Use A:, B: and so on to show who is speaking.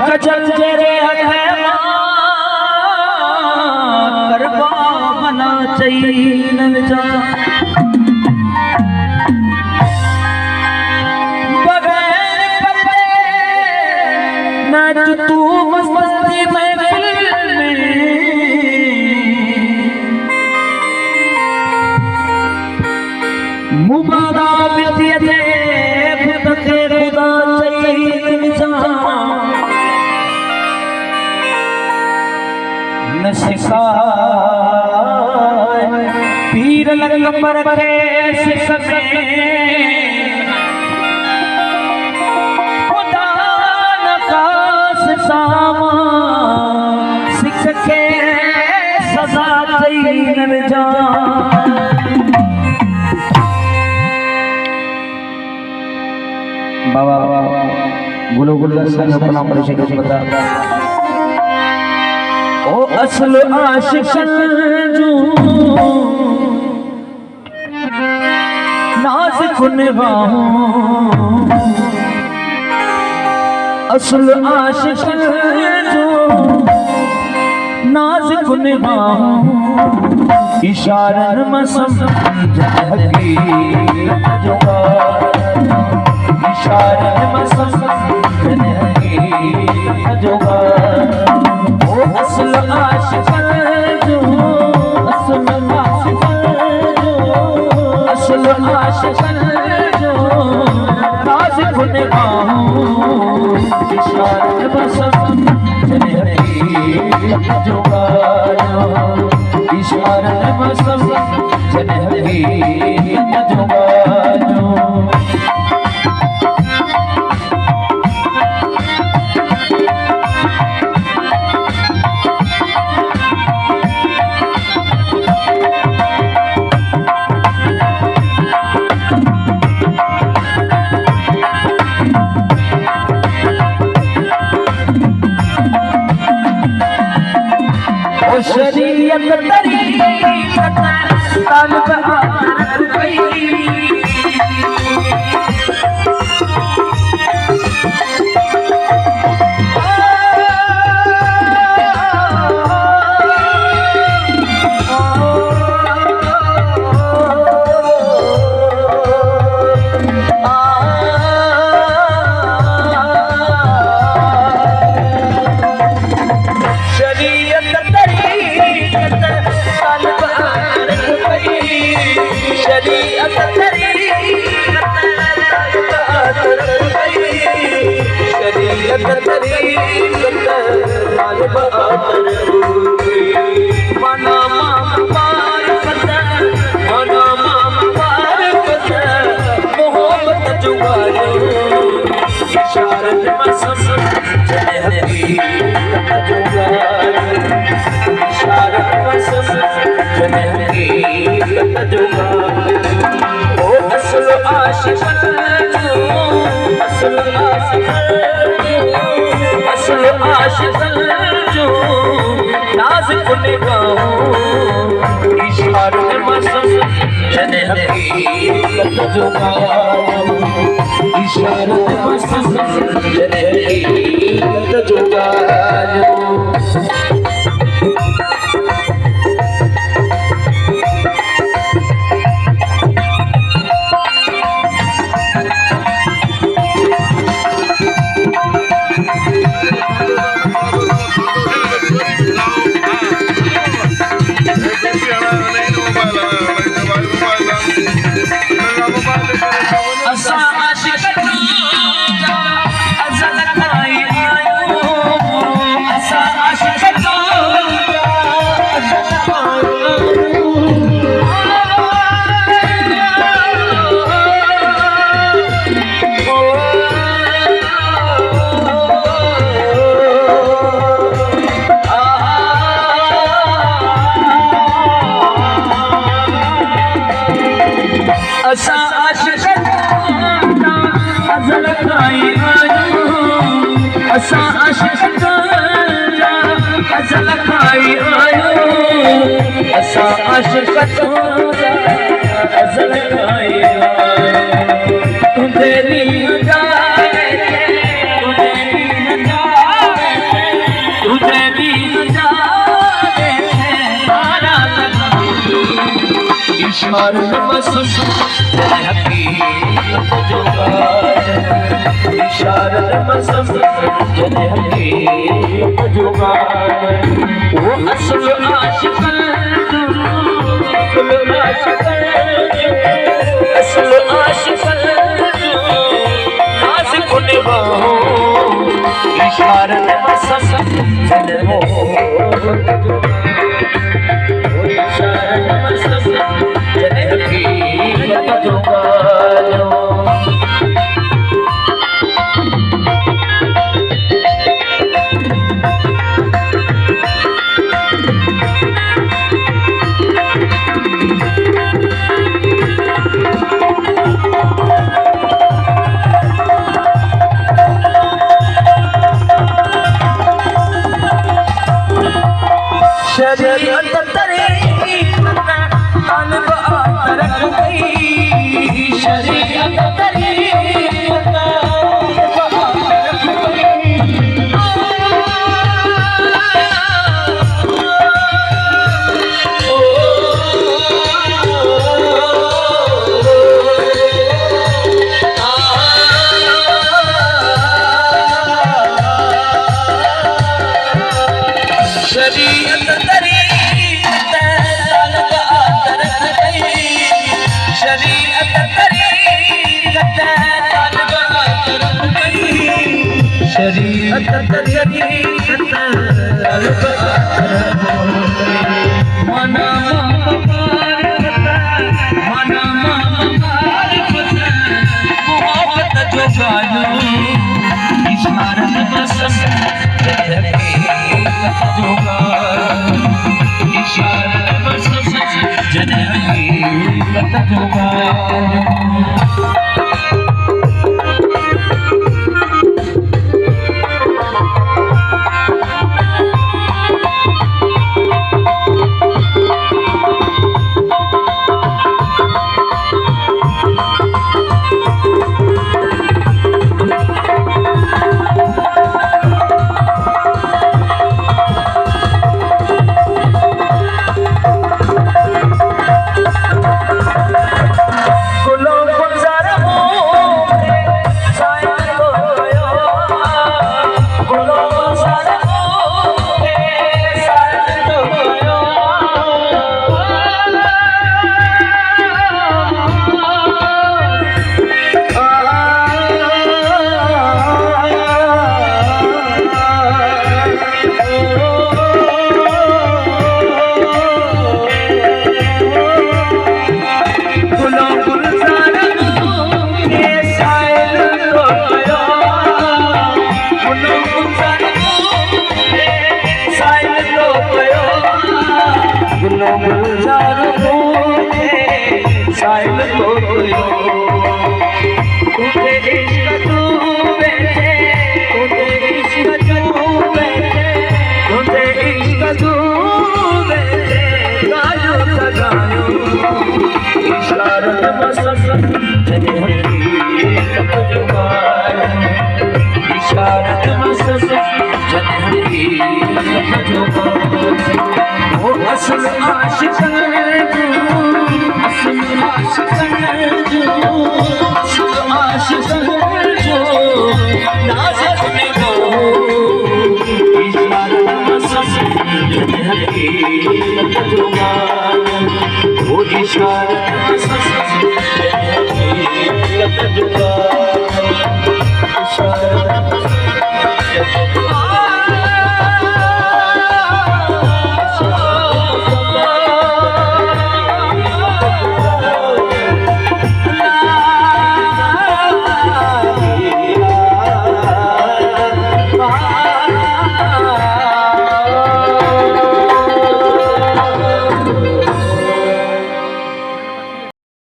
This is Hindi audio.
A: कचल जेरे है करवा मना चाहिए नजा बगैर पर्दे नाच तू मस्ती महफिल में मुबादा बितियते खुदके खुदा चाहिए नजा पीर लगंबर के सिख में खुदा नकास सामा सिख के सजा चाहिए न जा बाबा गुलो गुलो संग अपना परिचय कुछ बता ओ असल आशिकन जो नाज़िक निगाहों असल आशिकन जो नाज़िक निगाहों इशारन मसम हकीकत जुगा इशारन मसम हकीकत जुगा असल आशिकन जो असल आशिकन जो नाज़िक निगाहों इशारत मसम हकीकत जुगा इशारत मसम हकीकत जुगा शरीयत तरीक़त तालिब आखिरत गई जो नाज़िक निगाहों इशारत मसम हकीकत जुगा इशारत मसम हकीकत जुगा असा आशिक़ अज़ल खाई आयो असा आशिक़ अज़ल खाई आयो तेरी
B: इशारत मसम हकीकत जुगार इशारत मसम हकीकत जुगार वो असल आशिकन असल आशिकन नाज़ कुने हो इशारत मसम हो इशारत मसम हकीकत जुगार शरीयत तरीक़त तालिब तरक गई शरीयत तरीक़त तालिब तरक गई शरीयत तरीक़त तालिब तरक गई शरीयत तरीक़त तालिब तरक गई शरीयत तरीक़त तालिब तरक गई मना मारिफत मोहब्बत जो गायो इशारत मसम इशारत मसम जन हकीकत जुगार साहिल तो तुझे इश्क तू बैठे तुझे इश्क तू बैठे तुझे इश्क तू बैठे गायो लगायो इशारत मसम हकीकत जुगार इशारत मसम हकीकत जुगार वो असल आशिकन हकीकत जुगार वो इशारत